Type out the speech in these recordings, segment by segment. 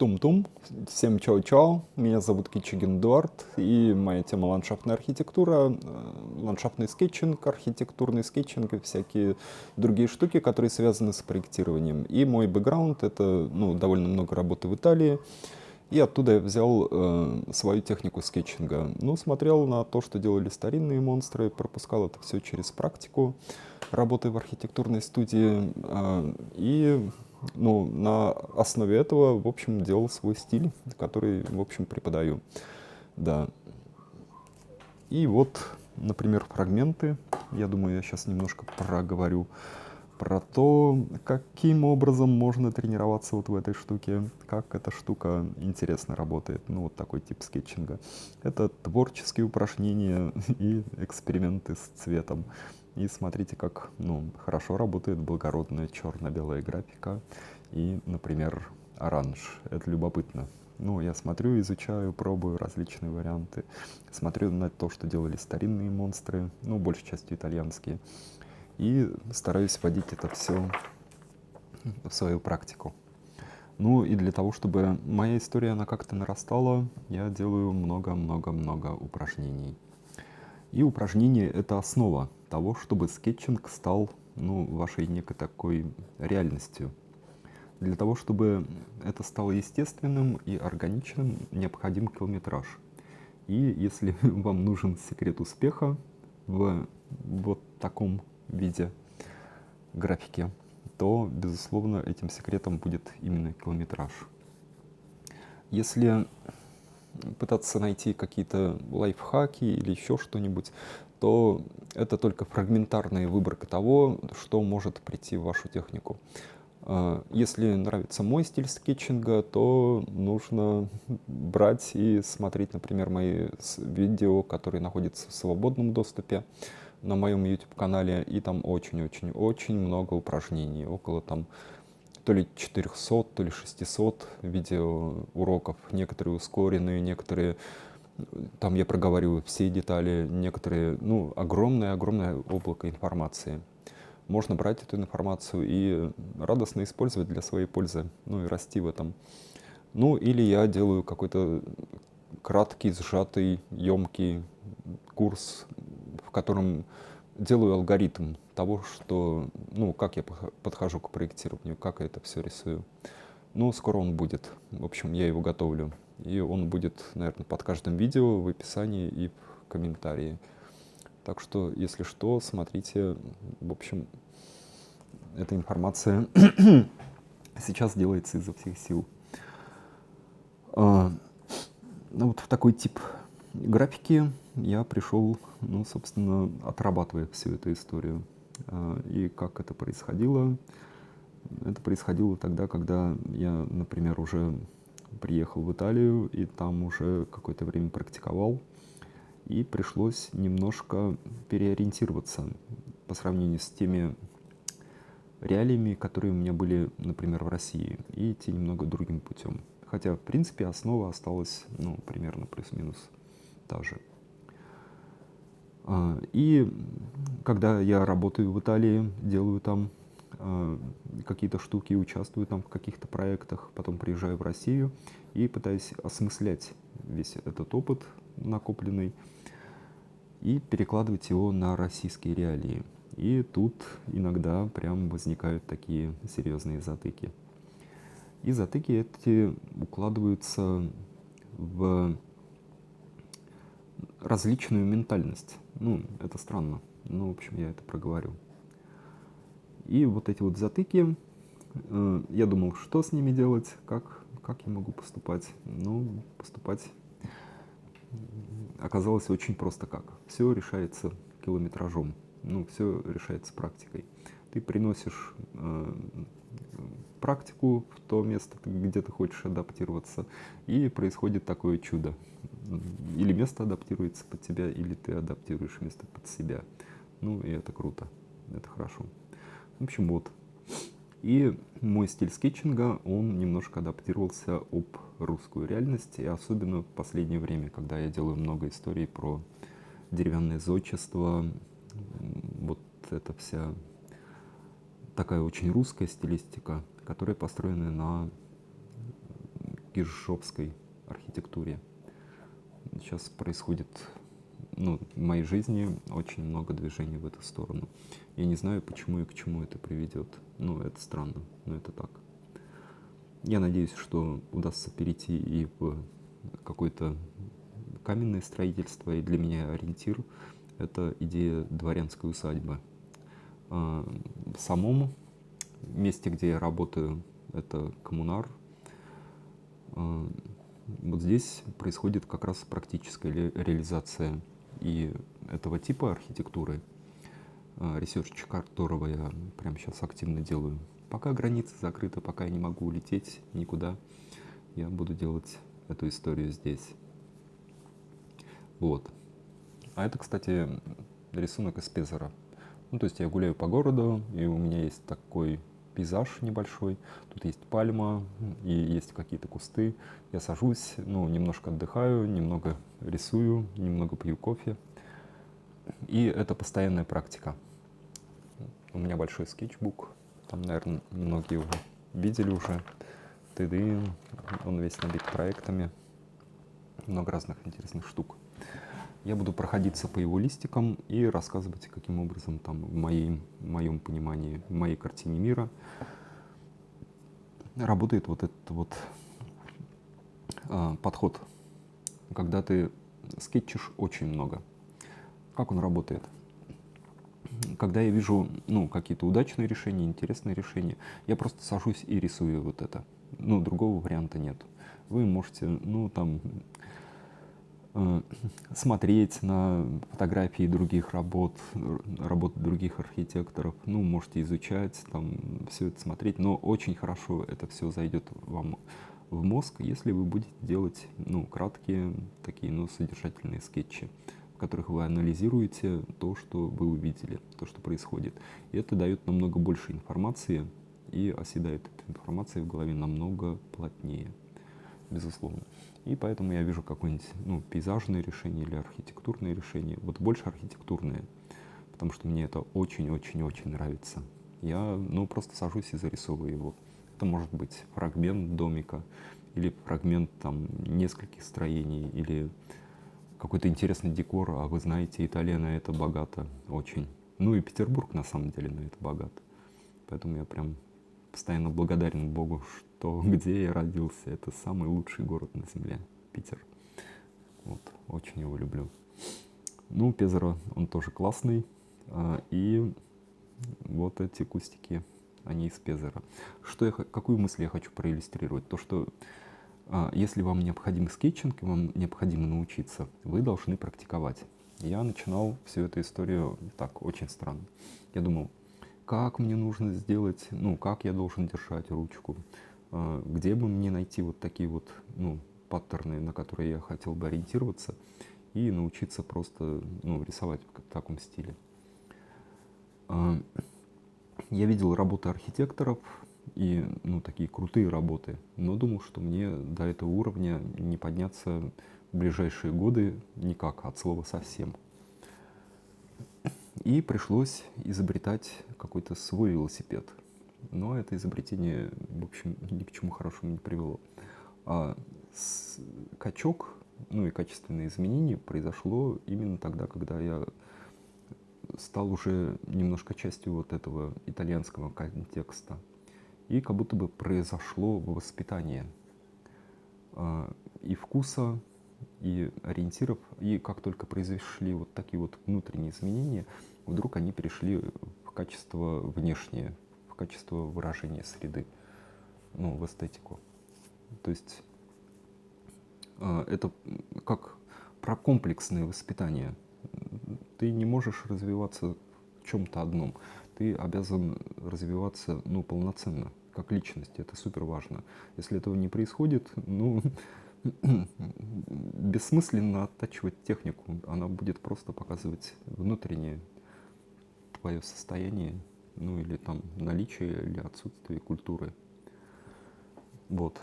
Тум-тум, всем чао-чао, меня зовут Кичигин Эдуард, и моя тема ландшафтная архитектура, ландшафтный скетчинг, архитектурный скетчинг и всякие другие штуки, которые связаны с проектированием. И мой бэкграунд — это довольно много работы в Италии, и оттуда я взял свою технику скетчинга. Смотрел на то, что делали старинные монстры, пропускал это все через практику работы в архитектурной студии, и на основе этого, в общем, делал свой стиль, который, в общем, преподаю. Да. И вот, например, фрагменты. Я думаю, я сейчас немножко проговорю про то, каким образом можно тренироваться вот в этой штуке, как эта штука интересно работает. Вот такой тип скетчинга. Это творческие упражнения и эксперименты с цветом. И смотрите, как хорошо работает благородная черно-белая графика и, например, оранж. Это любопытно. Я смотрю, изучаю, пробую различные варианты. Смотрю на то, что делали старинные монстры, большей частью итальянские. И стараюсь вводить это все в свою практику. И для того, чтобы моя история, она как-то нарастала, я делаю много-много-много упражнений. И упражнение — это основа того, чтобы скетчинг стал вашей некой такой реальностью. Для того, чтобы это стало естественным и органичным, необходим километраж. И если вам нужен секрет успеха в вот таком виде графики, то, безусловно, этим секретом будет именно километраж. Если пытаться найти какие-то лайфхаки или еще что-нибудь, то это только фрагментарная выборка того, что может прийти в вашу технику. Если нравится мой стиль скетчинга, то нужно брать и смотреть, например, мои видео, которые находятся в свободном доступе на моем YouTube-канале, и там очень-очень-очень много упражнений, около там то ли 400, то ли 600 видеоуроков, некоторые ускоренные, некоторые, там я проговариваю все детали, некоторые, огромное-огромное облако информации. Можно брать эту информацию и радостно использовать для своей пользы, и расти в этом. Или я делаю какой-то краткий, сжатый, емкий курс, в котором делаю алгоритм того, что, как я подхожу к проектированию, как я это все рисую. Скоро он будет. В общем, я его готовлю. И он будет, наверное, под каждым видео в описании и в комментарии. Так что, если что, смотрите. В общем, эта информация сейчас делается изо всех сил. Вот в такой тип графики я пришел, собственно, отрабатывая всю эту историю. И как это происходило? Это происходило тогда, когда я, например, уже приехал в Италию и там уже какое-то время практиковал. И пришлось немножко переориентироваться по сравнению с теми реалиями, которые у меня были, например, в России, и идти немного другим путем. Хотя, в принципе, основа осталась, примерно плюс-минус та же. И когда я работаю в Италии, делаю там какие-то штуки, участвую там в каких-то проектах, потом приезжаю в Россию и пытаюсь осмыслять весь этот опыт накопленный и перекладывать его на российские реалии. И тут иногда прям возникают такие серьезные затыки. И затыки эти укладываются в различную ментальность. Это странно. В общем, я это проговорю. И вот эти вот затыки, я думал, что с ними делать, как я могу поступать. Поступать оказалось очень просто как. Все решается километражом. Все решается практикой. Ты приносишь практику в то место, где ты хочешь адаптироваться, и происходит такое чудо. Или место адаптируется под тебя, или ты адаптируешь место под себя. И это круто, это хорошо. В общем, вот. И мой стиль скетчинга, он немножко адаптировался об русскую реальность, и особенно в последнее время, когда я делаю много историй про деревянное зодчество, вот это вся такая очень русская стилистика, которая построена на гиршовской архитектуре. Сейчас происходит, ну, в моей жизни очень много движений в эту сторону. Я не знаю, почему и к чему это приведет. Ну, это странно, но это так. Я надеюсь, что удастся перейти и в какое-то каменное строительство, и для меня ориентир — это идея дворянской усадьбы. В самом месте, где я работаю, это коммунар. Вот здесь происходит как раз практическая реализация и этого типа архитектуры, ресерч которого я прямо сейчас активно делаю. Пока границы закрыты, пока я не могу улететь никуда, я буду делать эту историю здесь. Вот. А это, кстати, рисунок из Пезара. Ну, то есть я гуляю по городу, и у меня есть такой пейзаж небольшой. Тут есть пальма, и есть какие-то кусты. Я сажусь, ну, немножко отдыхаю, немного рисую, немного пью кофе. И это постоянная практика. У меня большой скетчбук. Там, наверное, многие его видели уже. ТД, он весь набит проектами. Много разных интересных штук. Я буду проходиться по его листикам и рассказывать, каким образом там в моем понимании, в моей картине мира работает вот этот вот подход, когда ты скетчишь очень много. Как он работает? Когда я вижу, ну, какие-то удачные решения, интересные решения, я просто сажусь и рисую вот это. Ну, другого варианта нет. Вы можете, ну, там, смотреть на фотографии других работ других архитекторов, ну, можете изучать, там, все это смотреть, но очень хорошо это все зайдет вам в мозг, если вы будете делать, ну, краткие такие, ну, содержательные скетчи, в которых вы анализируете то, что вы увидели, то, что происходит. И это дает намного больше информации, и оседает эта информация в голове намного плотнее, безусловно. И поэтому я вижу какое-нибудь, ну, пейзажное решение или архитектурное решение. Вот больше архитектурное, потому что мне это очень-очень-очень нравится. Я, ну, просто сажусь и зарисовываю его. Это может быть фрагмент домика, или фрагмент там нескольких строений, или какой-то интересный декор. А вы знаете, Италия на это богата очень. Ну и Петербург на самом деле на это богат. Поэтому я прям постоянно благодарен Богу, что где я родился. Это самый лучший город на земле, Питер. Вот, очень его люблю. Ну, Пезаро, он тоже классный. И вот эти кустики, они из Пезаро. Какую мысль я хочу проиллюстрировать? То, что если вам необходим скетчинг, и вам необходимо научиться, вы должны практиковать. Я начинал всю эту историю так, очень странно. Я думал, как мне нужно сделать, ну, как я должен держать ручку, где бы мне найти вот такие вот, ну, паттерны, на которые я хотел бы ориентироваться, и научиться просто, ну, рисовать в таком стиле. Я видел работы архитекторов и, ну, такие крутые работы, но думал, что мне до этого уровня не подняться в ближайшие годы никак, от слова совсем. И пришлось изобретать какой-то свой велосипед. Но это изобретение, в общем, ни к чему хорошему не привело. Качок, ну и качественное изменение произошло именно тогда, когда я стал уже немножко частью вот этого итальянского контекста. И как будто бы произошло воспитание и вкуса, и ориентиров. И как только произошли вот такие вот внутренние изменения, вдруг они перешли в качество внешнее, в качество выражения среды, ну, в эстетику. То есть это как про комплексное воспитание. Ты не можешь развиваться в чем-то одном. Ты обязан развиваться, ну, полноценно, как личность. Это супер важно. Если этого не происходит, ну, бессмысленно оттачивать технику. Она будет просто показывать внутреннее твое состояние, ну или там наличие или отсутствие культуры. Вот.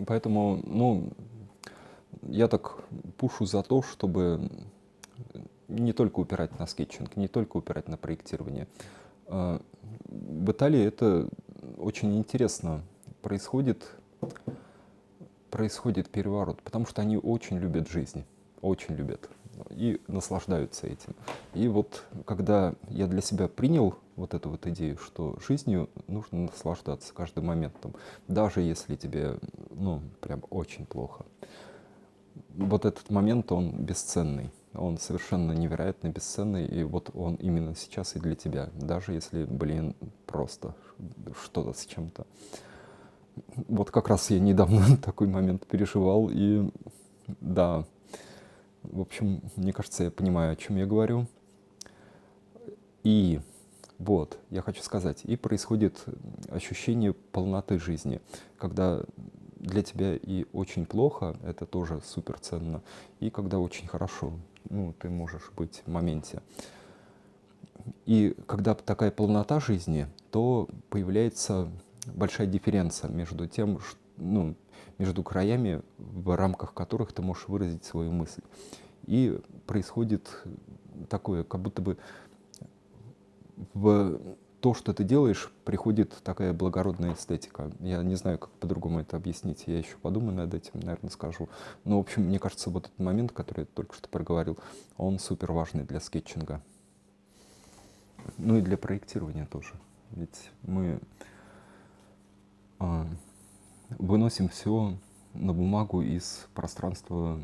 Поэтому, ну, я так пушу за то, чтобы не только упирать на скетчинг, не только упирать на проектирование. В Италии это очень интересно происходит. происходит переворот, потому что они очень любят жизнь, очень любят и наслаждаются этим. И вот когда я для себя принял вот эту вот идею, что жизнью нужно наслаждаться каждым моментом, даже если тебе, ну, прям очень плохо. Вот этот момент, он бесценный, он совершенно невероятно бесценный, и вот он именно сейчас и для тебя, даже если, блин, просто что-то с чем-то. Вот как раз я недавно такой момент переживал, и да, в общем, мне кажется, я понимаю, о чем я говорю. И вот, я хочу сказать, и происходит ощущение полноты жизни, когда для тебя и очень плохо, это тоже супер ценно, и когда очень хорошо, ну, ты можешь быть в моменте. И когда такая полнота жизни, то появляется большая дифференция между тем, ну, между краями, в рамках которых ты можешь выразить свою мысль. И происходит такое, как будто бы в то, что ты делаешь, приходит такая благородная эстетика. Я не знаю, как по-другому это объяснить. Я еще подумаю над этим, наверное, скажу. Но, в общем, мне кажется, вот этот момент, который я только что проговорил, он супер важный для скетчинга. Ну и для проектирования тоже. Ведь мы выносим все на бумагу из пространства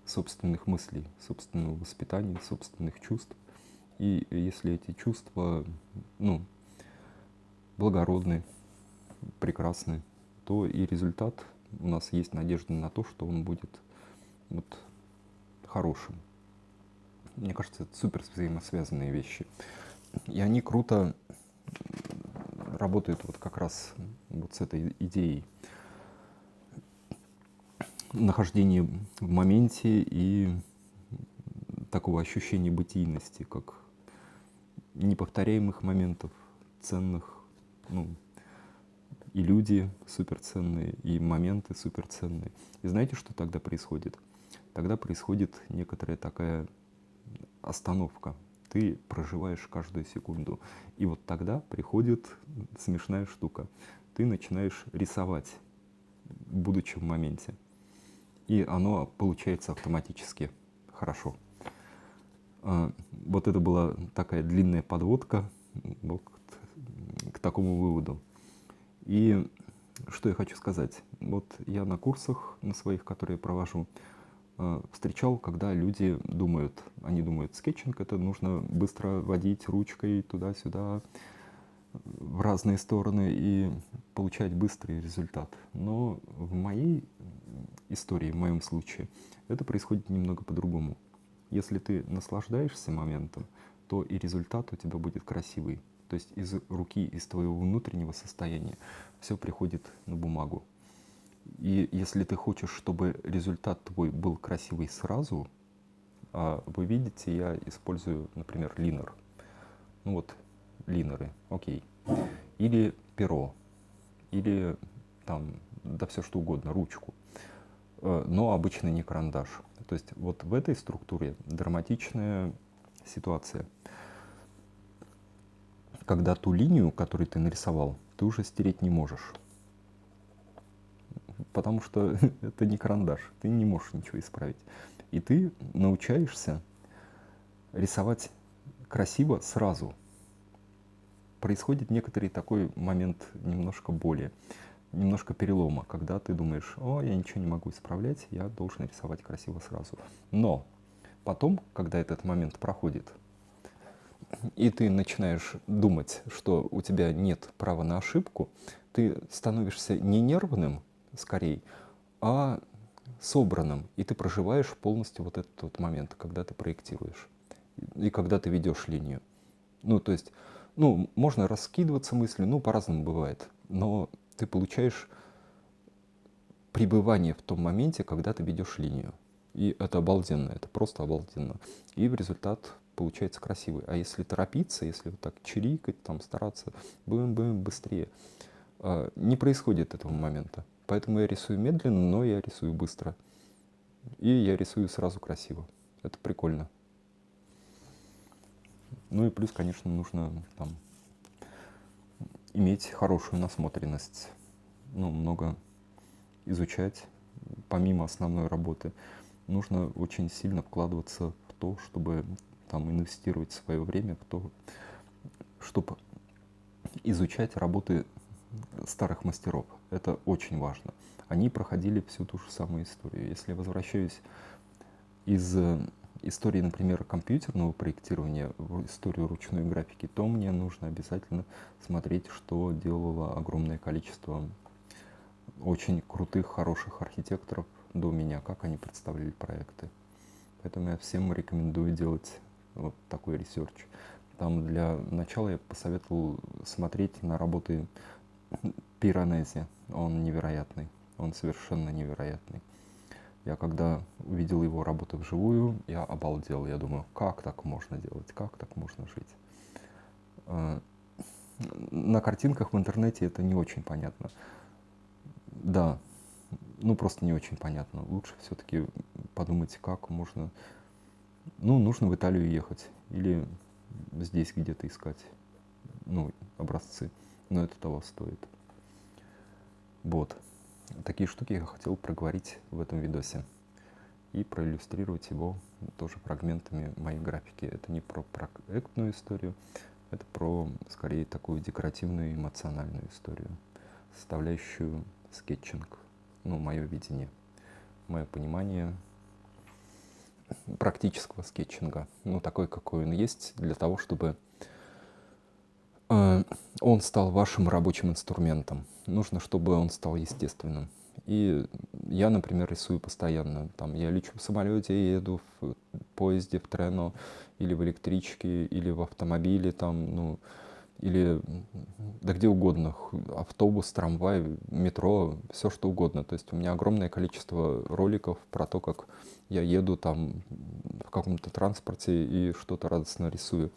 собственных мыслей, собственного воспитания, собственных чувств. И если эти чувства, ну, благородны, прекрасны, то и результат, у нас есть надежда на то, что он будет вот хорошим. Мне кажется, это супер взаимосвязанные вещи. И они круто работают вот как раз вот с этой идеей нахождения в моменте и такого ощущения бытийности, как неповторяемых моментов, ценных, ну, и люди суперценные, и моменты суперценные. И знаете, что тогда происходит? Тогда происходит некоторая такая остановка. Ты проживаешь каждую секунду. И вот тогда приходит смешная штука. Ты начинаешь рисовать, будучи в моменте. И оно получается автоматически хорошо. Вот это была такая длинная подводка вот к такому выводу. И что я хочу сказать. Вот я на курсах, на своих, которые я провожу, встречал, когда люди думают, они думают, скетчинг это нужно быстро водить ручкой туда-сюда, в разные стороны и получать быстрый результат. Но в моей истории, в моем случае, это происходит немного по-другому. Если ты наслаждаешься моментом, то и результат у тебя будет красивый. То есть из руки, из твоего внутреннего состояния все приходит на бумагу. И если ты хочешь, чтобы результат твой был красивый сразу, вы видите, я использую, например, линер. Ну вот, линеры, окей. Или перо, или там, да все что угодно, ручку. Но обычно не карандаш. То есть вот в этой структуре драматичная ситуация. Когда ту линию, которую ты нарисовал, ты уже стереть не можешь. Потому что это не карандаш, ты не можешь ничего исправить. И ты научаешься рисовать красиво сразу. Происходит некоторый такой момент немножко боли, немножко перелома, когда ты думаешь, о, я ничего не могу исправлять, я должен рисовать красиво сразу. Но потом, когда этот момент проходит, и ты начинаешь думать, что у тебя нет права на ошибку, ты становишься не нервным, скорее, а собранным, и ты проживаешь полностью вот этот вот момент, когда ты проектируешь и когда ты ведешь линию. Ну, то есть, ну, можно раскидываться мыслью, ну, по-разному бывает, но ты получаешь пребывание в том моменте, когда ты ведешь линию. И это обалденно, это просто обалденно. И результат получается красивый. А если торопиться, если вот так чирикать, там стараться, бым-бым, быстрее, не происходит этого момента. Поэтому я рисую медленно, но я рисую быстро. И я рисую сразу красиво. Это прикольно. Ну и плюс, конечно, нужно там иметь хорошую насмотренность. Ну, много изучать, помимо основной работы, нужно очень сильно вкладываться в то, чтобы там инвестировать свое время в то, чтобы изучать работы старых мастеров. Это очень важно. Они проходили всю ту же самую историю. Если я возвращаюсь из истории, например, компьютерного проектирования в историю ручной графики, то мне нужно обязательно смотреть, что делало огромное количество очень крутых, хороших архитекторов до меня, как они представляли проекты. Поэтому я всем рекомендую делать вот такой ресерч. Там для начала я посоветовал смотреть на работы Пиранези. Он невероятный, он совершенно невероятный. Я когда увидел его работы вживую, я обалдел. Я думаю, как так можно делать, как так можно жить. На картинках в интернете это не очень понятно. Да, ну просто не очень понятно. Лучше все-таки подумать, как можно... Ну, нужно в Италию ехать или здесь где-то искать, ну, образцы. Но это того стоит. Вот. Такие штуки я хотел проговорить в этом видосе и проиллюстрировать его тоже фрагментами моей графики. Это не про проектную историю, это про, скорее, такую декоративную эмоциональную историю, составляющую скетчинг, ну, мое видение, мое понимание практического скетчинга, ну, такой, какой он есть, для того, чтобы он стал вашим рабочим инструментом. Нужно, чтобы он стал естественным. И я, например, рисую постоянно. Там, я лечу в самолете, еду в поезде, в трено, или в электричке, или в автомобиле, там, ну, или да где угодно. Автобус, трамвай, метро, все что угодно. То есть у меня огромное количество роликов про то, как я еду там в каком-то транспорте и что-то радостно рисую.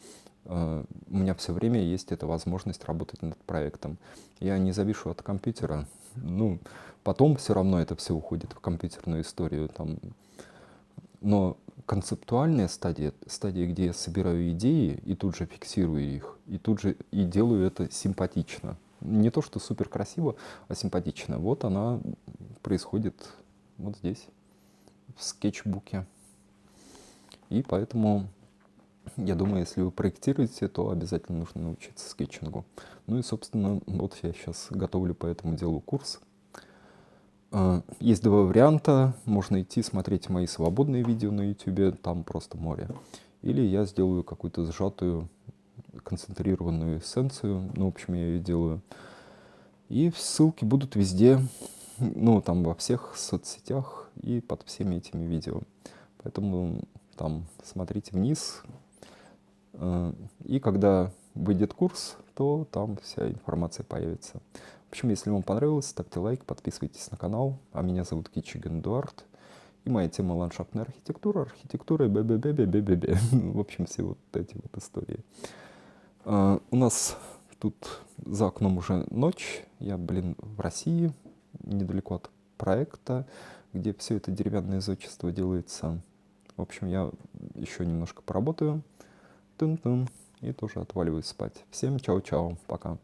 У меня все время есть эта возможность работать над проектом. Я не завишу от компьютера. Ну, потом все равно это все уходит в компьютерную историю. Там. Но концептуальная стадия, стадия, где я собираю идеи и тут же фиксирую их, и тут же и делаю это симпатично. Не то, что супер красиво, а симпатично. Вот она происходит вот здесь, в скетчбуке. И поэтому я думаю, если вы проектируете, то обязательно нужно научиться скетчингу. Ну и, собственно, вот я сейчас готовлю по этому делу курс. Есть два варианта. Можно идти смотреть мои свободные видео на YouTube, там просто море. Или я сделаю какую-то сжатую, концентрированную эссенцию. Ну, в общем, я ее делаю. И ссылки будут везде, ну, там во всех соцсетях и под всеми этими видео. Поэтому там смотрите вниз. И когда выйдет курс, то там вся информация появится. В общем, если вам понравилось, ставьте лайк, подписывайтесь на канал. А меня зовут Кичигин Эдуард. И моя тема ландшафтная архитектура, архитектура и бе-бе-бе-бе-бе-бе. В общем, все вот эти вот истории. У нас тут за окном уже ночь. Я, в России, недалеко от проекта, где все это деревянное зодчество делается. В общем, я еще немножко поработаю. Тун-тун. И тоже отваливаюсь спать. Всем чао-чао. Пока.